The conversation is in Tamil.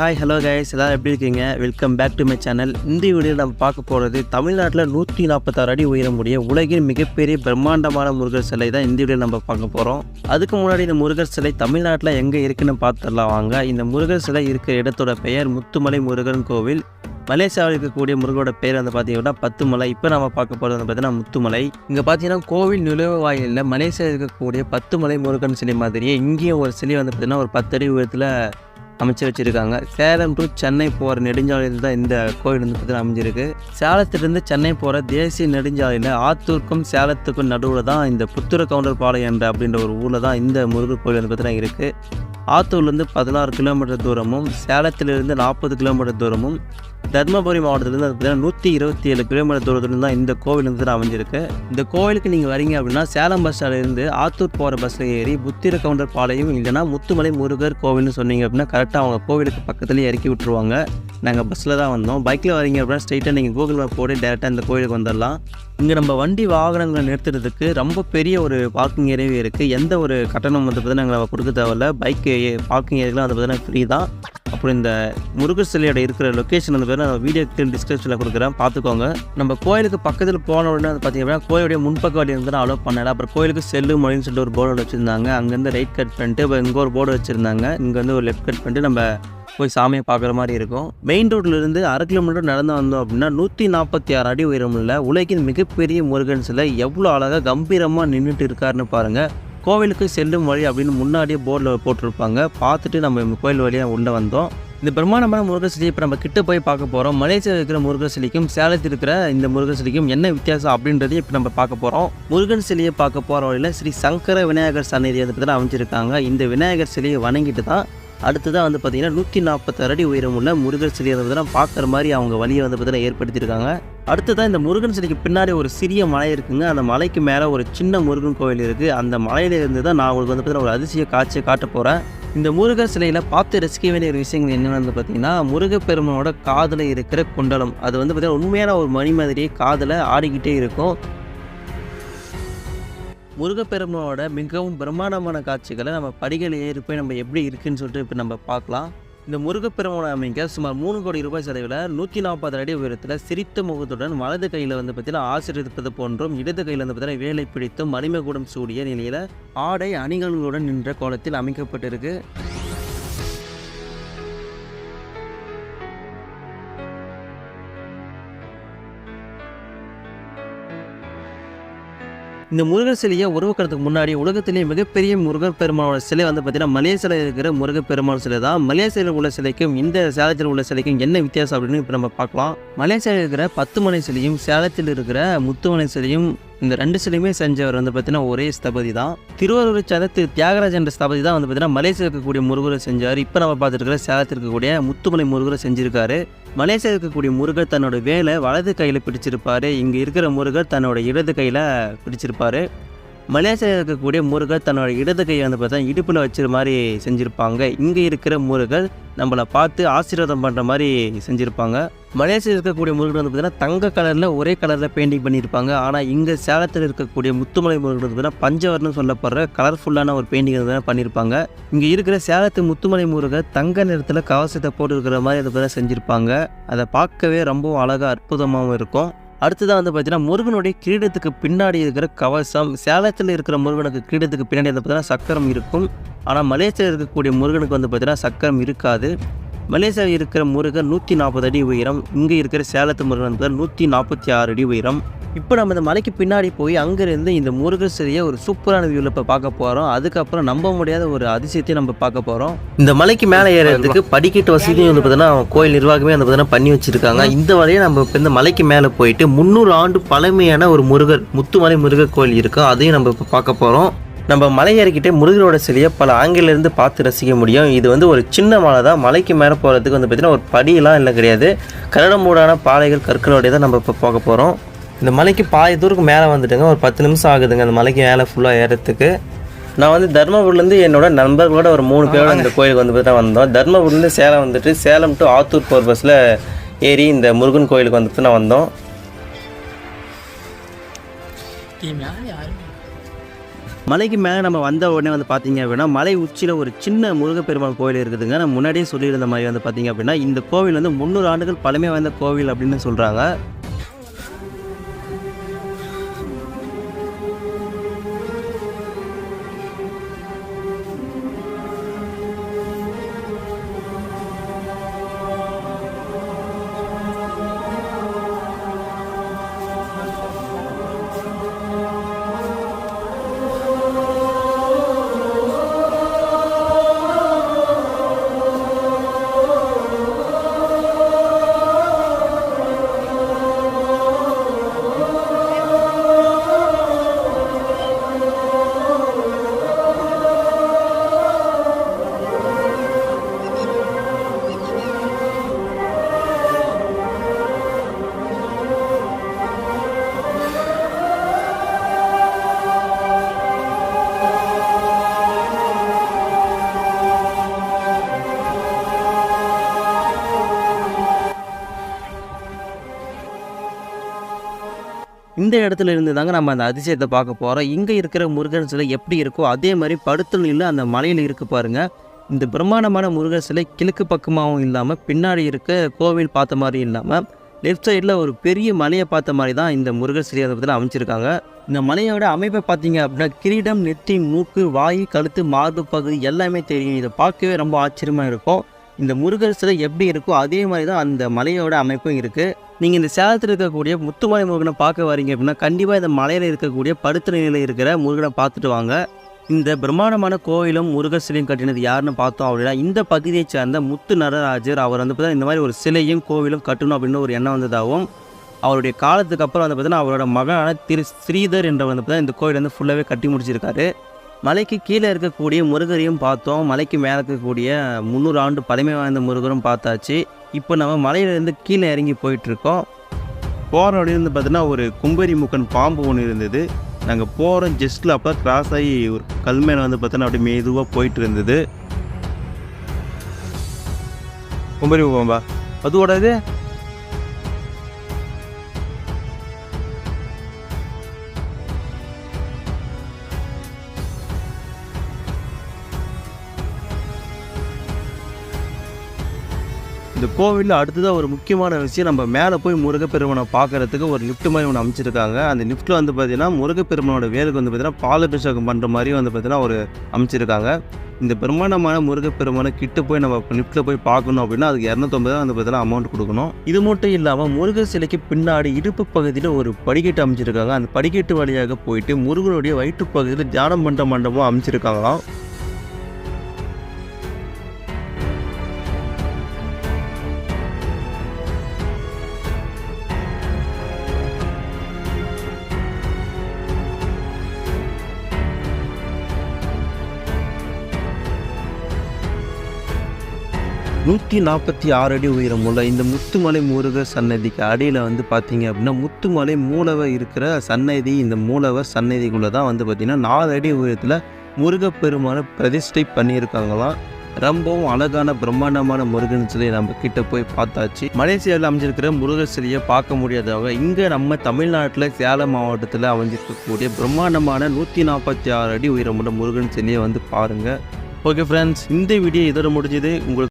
ஹாய் ஹலோ கைஸ், எல்லோரும் எப்படி இருக்கீங்க? Welcome back to my channel. இந்த வீடியோ நம்ம பார்க்க போகிறது தமிழ்நாட்டில் 146 அடி உயரமுடைய உலகின் மிகப்பெரிய பிரம்மாண்டமான முருகர் சிலை தான் இந்த வீடியோ நம்ம பார்க்க போகிறோம். அதுக்கு முன்னாடி இந்த முருகர் சிலை தமிழ்நாட்டில் எங்கே இருக்குன்னு பார்த்துடலாம் வாங்க. இந்த முருகர் சிலை இருக்கிற இடத்தோட பெயர் முத்துமலை முருகன் கோவில். மலேசியாவில் இருக்கக்கூடிய முருகனோட பேர் வந்து பார்த்தீங்கன்னா பத்துமலை. இப்போ நம்ம பார்க்க போகிறது வந்து பார்த்தீங்கன்னா முத்துமலை. இங்கே பார்த்தீங்கன்னா கோவில் நுழைவு வாயிலில் மலேசியாவில் இருக்கக்கூடிய பத்துமலை முருகன் சிலை மாதிரியே இங்கேயும் ஒரு சிலை வந்து பார்த்தீங்கன்னா ஒரு 10 அடி உயரத்தில் அமைச்சு வச்சுருக்காங்க. சேலம் டு சென்னை போகிற நெடுஞ்சாலையில் தான் இந்த கோவில் வந்து பார்த்தீங்கன்னா அமைஞ்சிருக்கு. சேலத்திலிருந்து சென்னை போகிற தேசிய நெடுஞ்சாலையில் ஆத்தூருக்கும் சேலத்துக்கும் நடுவில் தான் இந்த புத்துர கவுண்டர் பாளையம் அப்படின்ற ஒரு ஊரில் தான் இந்த முருகர் கோவில் வந்து பார்த்தீங்கன்னா இருக்குது. ஆத்தூர்லேருந்து 16 கிலோமீட்டர் தூரமும், சேலத்திலிருந்து 40 கிலோமீட்டர் தூரமும், தர்மபுரி மாவட்டத்திலேருந்து பார்த்தீங்கன்னா 127 கிலோமீட்டர் தூரத்துலேருந்து தான் இந்த கோவில் வந்து அமைஞ்சிருக்கு. இந்த கோவிலுக்கு நீங்கள் வரீங்க அப்படின்னா சேலம் பஸ் ஸ்டாண்ட்லேருந்து ஆத்தூர் போகிற பஸ்ஸில் ஏறி புத்திர கவுண்டர் பாளையம் இல்லைனா முத்துமலை முருகர் கோவில்னு சொன்னீங்க அப்படின்னா கரெக்டாக அவங்க கோவிலுக்கு பக்கத்துலேயே இறக்கி விட்டுருவாங்க. நாங்கள் பஸ்ஸில் தான் வந்தோம். பைக்கில் வரீங்க அப்படின்னா ஸ்ட்ரைட்டாக நீங்கள் கூகுள் மேப் போட்டு டேரெக்டாக இந்த கோவிலுக்கு வந்துடலாம். இங்கே நம்ம வண்டி வாகனங்களை நிறுத்துறதுக்கு ரொம்ப பெரிய ஒரு பார்க்கிங் ஏரியாவே இருக்குது. எந்த ஒரு கட்டணம் வந்து பார்த்தீங்கன்னா நாங்கள் கொடுக்க தேவையில்ல. பைக்கு பார்க்கிங் ஏரியாலாம் வந்து பார்த்தீங்கன்னா ஃப்ரீ தான். அப்புறம் இந்த முருகர் சிலையோட இருக்கிற லொக்கேஷன் வந்து பார்த்தீங்கன்னா நான் வீடியோக்கு டிஸ்கிரிப்ஷனில் கொடுக்குறேன், பார்த்துக்கோங்க. நம்ம கோயிலுக்கு பக்கத்தில் போன உடனே வந்து பார்த்தீங்கன்னா கோயிலுடைய முன்பக்க வழி வந்து நான் அலோவ் பண்ணல. அப்புறம் கோயிலுக்கு செல்லும் மொழின்னு சொல்லிட்டு ஒரு போர்டு வச்சுருந்தாங்க. அங்கேருந்து ரைட் கட் பண்ணிட்டு இப்போ இங்கே ஒரு போர்டு வச்சுருந்தாங்க. இங்கே வந்து ஒரு லெஃப்ட் கட் பண்ணிட்டு நம்ம போய் சாமியை பார்க்குற மாதிரி இருக்கும். மெயின் ரோட்லேருந்து 1/2 கிலோமீட்டர் நடந்து வந்தோம் அப்படின்னா 146 அடி உயரமுள்ள உலகின் மிகப்பெரிய முருகன் சிலை எவ்வளோ அழகாக கம்பீரமாக நின்றுட்டு இருக்காருன்னு பாருங்கள். கோவிலுக்கு செல்லும் வழி அப்படின்னு முன்னாடியே போர்டில் போட்டிருப்பாங்க. பார்த்துட்டு நம்ம கோயில் வழியாக உள்ளே வந்தோம். இந்த பிரம்மாண்டமான முருகர் சிலையை இப்போ நம்ம கிட்ட போய் பார்க்க போகிறோம். மலேசியாவில் இருக்கிற முருகர் சிலைக்கும் சேலத்தில் இருக்கிற இந்த முருகர் சிலைக்கும் என்ன வித்தியாசம் அப்படின்றதையும் இப்போ நம்ம பார்க்க போகிறோம். முருகன் சிலையை பார்க்க போகிற வழியில் ஸ்ரீ சங்கர விநாயகர் சன்னதி வந்து தான் அமைச்சிருக்காங்க. இந்த விநாயகர் சிலையை வணங்கிட்டு தான் அடுத்ததாக வந்து பார்த்திங்கன்னா 146 அடி உயரமுள்ள முருகர் சிலையை வந்து தான் பார்க்குற மாதிரி அவங்க வழியை வந்து பார்த்திங்கன்னா ஏற்படுத்தியிருக்காங்க. அடுத்ததான் இந்த முருகன் சிலைக்கு பின்னாடி ஒரு சிறிய மலை இருக்குங்க. அந்த மலைக்கு மேலே ஒரு சின்ன முருகன் கோவில் இருக்குது. அந்த மலையிலேருந்து தான் நான் உங்களுக்கு வந்து பார்த்திங்கன்னா ஒரு அதிசய காட்சியை காட்ட போகிறேன். இந்த முருகர் சிலையில் பார்த்து ரசிக்க வேண்டிய ஒரு விஷயங்கள் என்னென்னு வந்து பார்த்திங்கன்னா முருகப்பெருமானோட காதில் இருக்கிற குண்டலம். அது வந்து பார்த்திங்கன்னா உண்மையான ஒரு மணி மாதிரியே காதில் ஆடிக்கிட்டே இருக்கும். முருகப்பெருமானோட மிகவும் பிரம்மாண்டமான காட்சிகளை நம்ம படிகள் ஏறி போய் நம்ம எப்படி இருக்குன்னு சொல்லிட்டு இப்போ நம்ம பார்க்கலாம். இந்த முருகப்பெருமானை அமைக்க சுமார் 3 கோடி ரூபாய் செலவில் 140 அடி உயரத்தில் சிரித்த முகத்துடன் வலது கையில் வந்து பார்த்தீங்கன்னா ஆசீர்வதிப்பது போன்றும் இடது கையில் வந்து பார்த்தீங்கன்னா வேலை பிடித்தும் மணிமகுடம் சூடிய நிலையில் ஆடை அணிகளுடன் நின்ற கோலத்தில் அமைக்கப்பட்டிருக்கு. இந்த முருகர் சிலையை உருவாக்குறதுக்கு முன்னாடி உலகத்திலேயே மிகப்பெரிய முருகர் பெருமானோட சிலை வந்து பார்த்தீங்கன்னா மலேசியாவில் இருக்கிற முருகர் பெருமாள் சிலை தான். மலேசியாவில் உள்ள சிலைக்கும் இந்த சேலத்தில் உள்ள சிலைக்கும் என்ன வித்தியாசம் அப்படின்னு இப்போ நம்ம பார்க்கலாம். மலேசியாவில் இருக்கிற பத்துமலை சிலையும் சேலத்தில் இருக்கிற முத்துமலை சிலையும் இந்த 2 சிலையுமே செஞ்சவர் வந்து பார்த்தீங்கன்னா ஒரே ஸ்தபதி தான். திருவாரூரை சேர்ந்த தியாகராஜ் என்ற ஸ்தபதி தான் வந்து பார்த்தீங்கன்னா மலேசியா இருக்கக்கூடிய முருகரை செஞ்சார். இப்போ நம்ம பார்த்துருக்கிற சேலத்தில் இருக்கக்கூடிய முத்துமலை முருகரை செஞ்சுருக்காரு. மலேசியா இருக்கக்கூடிய முருகர் தன்னோட வேலை வலது கையில் பிடிச்சிருப்பார். இங்கே இருக்கிற முருகர் தன்னோட இடது கையில் பிடிச்சிருப்பார். மலேசியாவில் இருக்கக்கூடிய முருகர் தன்னோட இடது கையை வந்து பார்த்தா இடுப்பில் வச்சுற மாதிரி செஞ்சுருப்பாங்க. இங்கே இருக்கிற முருகர் நம்மளை பார்த்து ஆசீர்வாதம் பண்ணுற மாதிரி செஞ்சுருப்பாங்க. மலேசியாவில் இருக்கக்கூடிய முருகர் வந்து பார்த்தீங்கன்னா தங்க கலரில் ஒரே கலரில் பெயிண்டிங் பண்ணியிருப்பாங்க. ஆனால் இங்கே சேலத்தில் இருக்கக்கூடிய முத்துமலை முருகர் வந்து பார்த்தீங்கன்னா பஞ்சவர்ணம் சொல்லப்படுற கலர்ஃபுல்லான ஒரு பெயிண்டிங் வந்து பண்ணியிருப்பாங்க. இங்கே இருக்கிற சேலத்து முத்துமலை முருகர் தங்க நிறத்தில் கவசத்தை போட்டு இருக்கிற மாதிரி அதை செஞ்சுருப்பாங்க. அதை பார்க்கவே ரொம்ப அழகாக அற்புதமாகவும் இருக்கும். அடுத்ததாக வந்து பார்த்தீங்கன்னா முருகனுடைய கிரீடத்துக்கு பின்னாடி இருக்கிற கவசம். சேலத்தில் இருக்கிற முருகனுக்கு கிரீடத்துக்கு பின்னாடி வந்து பார்த்தீங்கன்னா சக்கரம் இருக்கும். ஆனால் மலேசியாவில் இருக்கக்கூடிய முருகனுக்கு வந்து பார்த்தீங்கன்னா சக்கரம் இருக்காது. மலேசியாவில் இருக்கிற முருகர் 140 அடி உயரம், இங்கே இருக்கிற சேலத்து முருகன் வந்து 146 அடி உயரம். இப்போ நம்ம இந்த மலைக்கு பின்னாடி போய் அங்கேருந்து இந்த முருகர் சிலையை ஒரு சூப்பரான வியூவில் இப்போ பார்க்க போகிறோம். அதுக்கப்புறம் நம்ப முடியாத ஒரு அதிசயத்தையும் நம்ம பார்க்க போகிறோம். இந்த மலைக்கு மேலே ஏறதுக்கு படிக்கட்டு வசதியும் வந்து பார்த்தீங்கன்னா கோயில் நிர்வாகமே வந்து பார்த்தீங்கன்னா பண்ணி வச்சுருக்காங்க. இந்த வழியை நம்ம இப்போ இந்த மலைக்கு மேலே போயிட்டு 300 ஆண்டு பழமையான ஒரு முருகர் முத்துமலை முருகர் கோயில் இருக்கும், அதையும் நம்ம இப்போ பார்க்க போகிறோம். நம்ம மலை ஏறிக்கிட்டே முருகரோட சிலையை பல ஆங்கிலேருந்து பார்த்து ரசிக்க முடியும். இது வந்து ஒரு சின்ன மலை தான். மலைக்கு மேலே போகிறதுக்கு வந்து பார்த்திங்கன்னா ஒரு படியெல்லாம் இல்லை கிடையாது, கரடமூடான பாறைகள் கற்களோடைய தான் நம்ம இப்போ போக போகிறோம். இந்த மலைக்கு பாதி தூரம் மேலே வந்துட்டுங்க, ஒரு 10 நிமிஷம் ஆகுதுங்க அந்த மலைக்கு மேலே ஃபுல்லாக ஏறத்துக்கு. நான் வந்து தர்மபுரிலேருந்து என்னோட நண்பர்களோட ஒரு 3 பேரோட இந்த கோயிலுக்கு வந்து தான் வந்தோம். தர்மபுரிலேருந்து சேலம் வந்துட்டு சேலம் டு ஆத்தூர் போகிற பஸ்ஸில் ஏறி இந்த முருகன் கோயிலுக்கு வந்துட்டு நான் வந்தோம். மலைக்கு மேலே நம்ம வந்த உடனே வந்து பார்த்தீங்க அப்படின்னா மலை உச்சியில் ஒரு சின்ன முருகப்பெருமாள் கோவில் இருக்குதுங்க. நான் முன்னாடியே சொல்லியிருந்த மாதிரி வந்து பார்த்தீங்க அப்படின்னா இந்த கோவில் வந்து 300 ஆண்டுகள் பழமை வாய்ந்த கோவில் அப்படின்னு சொல்கிறாங்க. இந்த இடத்துல இருந்து தாங்க நம்ம அந்த அதிசயத்தை பார்க்க போகிறோம். இங்கே இருக்கிற முருகன் சிலை எப்படி இருக்கோ அதே மாதிரி படுத்துள்ள அந்த மலையில் இருக்கு பாருங்கள். இந்த பிரம்மாண்டமான முருகன் சிலை கிழக்கு பக்கமாகவும் இல்லாமல் பின்னாடி இருக்க கோவில் பார்த்த மாதிரி இல்லாமல் லெஃப்ட் சைடில் ஒரு பெரிய மலையை பார்த்த மாதிரி தான் இந்த முருகர் சிலையை அதை பற்றி அமைச்சிருக்காங்க. இந்த மலையோட அமைப்பை பார்த்தீங்க அப்படின்னா கிரீடம், நெற்றி, மூக்கு, வாய், கழுத்து, மார்பு பகுதி எல்லாமே தெரியும். இதை பார்க்கவே ரொம்ப ஆச்சரியமாக இருக்கும். இந்த முருகர் சிலை எப்படி இருக்கோ அதே மாதிரி தான் அந்த மலையோட அமைப்பும் இருக்குது. நீங்கள் இந்த சேலத்தில் இருக்கக்கூடிய முத்துமலை முருகனை பார்க்க வரீங்க அப்படின்னா கண்டிப்பாக இந்த மலையில் இருக்கக்கூடிய படுத்த நிலையில் இருக்கிற முருகனை பார்த்துட்டு வாங்க. இந்த பிரம்மாண்டமான கோயிலும் முருகர் சிலையும் கட்டினது யாருன்னு பார்த்தோம் அப்படின்னா இந்த பகுதியை சேர்ந்த முத்து நடராஜர். அவர் வந்து பார்த்தா இந்த மாதிரி ஒரு சிலையும் கோவிலும் கட்டணும் அப்படின்னு ஒரு எண்ணம் வந்ததாகவும் அவருடைய காலத்துக்கு அப்புறம் வந்து பார்த்தீங்கன்னா அவரோட மகனான ஸ்ரீதர் என்ற வந்து பார்த்தா இந்த கோயில் வந்து ஃபுல்லாகவே கட்டி முடிச்சிருக்காரு. மலைக்கு கீழே இருக்கக்கூடிய முருகரையும் பார்த்தோம், மலைக்கு மேலே இருக்கக்கூடிய 300 ஆண்டு பழமை வாய்ந்த முருகரும் பார்த்தாச்சு. இப்போ நம்ம மலையிலேருந்து கீழே இறங்கி போயிட்டுருக்கோம். போகிற வழியிலேருந்து பார்த்தீங்கன்னா ஒரு கும்பரி முக்கன் பாம்பு ஒன்று இருந்தது. நாங்கள் போகிற ஜஸ்ட்டில் அப்போ கிராஸ் ஆகி ஒரு கல் மேலே வந்து பார்த்தோன்னா அப்படியே மெதுவாக போயிட்டு இருந்தது. கும்பரி பாம்பா அதோட இது இந்த கோவிலில் அடுத்ததாக ஒரு முக்கியமான விஷயம், நம்ம மேலே போய் முருகப்பெருமானை பார்க்குறதுக்கு ஒரு லிஃப்ட் மாதிரி ஒன்று அமைச்சிருக்காங்க. அந்த லிஃப்ட்டில் வந்து பார்த்திங்கன்னா முருகப்பெருமானோட வேலுக்கு வந்து பார்த்திங்கன்னா பாலாபிஷேகம் பண்ணுற மாதிரி வந்து பார்த்திங்கன்னா ஒரு அமைச்சிருக்காங்க. இந்த பிரம்மாண்டமான முருகப்பெருமானை கிட்ட போய் நம்ம லிஃப்ட்டில் போய் பார்க்கணும் அப்படின்னா அதுக்கு 250 வந்து பார்த்திங்கன்னா அமௌண்ட் கொடுக்கணும். இது மட்டும் இல்லாமல் முருகர் சிலைக்கு பின்னாடி இடுப்பு பகுதியில் ஒரு படிக்கட்டு அமைச்சிருக்காங்க. அந்த படிக்கட்டு வழியாக போயிட்டு முருகனுடைய வயிற்று பகுதியில் தியானம் பண்ணுற மண்டபம் அமைச்சிருக்காங்களாம். நூற்றி 46 அடி உயரம் உள்ள இந்த முத்துமலை முருகர் சன்னதிக்கு அடியில் வந்து பார்த்தீங்க அப்படின்னா முத்துமலை மூலவர் இருக்கிற சன்னதி. இந்த மூலவர் சன்னதிக்குள்ளே தான் வந்து பார்த்திங்கன்னா 4 அடி உயரத்தில் முருகப்பெருமானை பிரதிஷ்டை பண்ணியிருக்காங்களாம். ரொம்பவும் அழகான பிரம்மாண்டமான முருகன் சிலையை நம்ம கிட்ட போய் பார்த்தாச்சு. மலேசியாவில் அமைஞ்சிருக்கிற முருகர் சிலையை பார்க்க முடியாதவங்க இங்கே நம்ம தமிழ்நாட்டில் சேலம் மாவட்டத்தில் அமைஞ்சிருக்கக்கூடிய பிரம்மாண்டமான 146 அடி உயரமுள்ள முருகன் சிலையை வந்து பாருங்கள். ஓகே ஃப்ரெண்ட்ஸ், இந்த வீடியோ இதோட முடிஞ்சது. உங்களுக்கு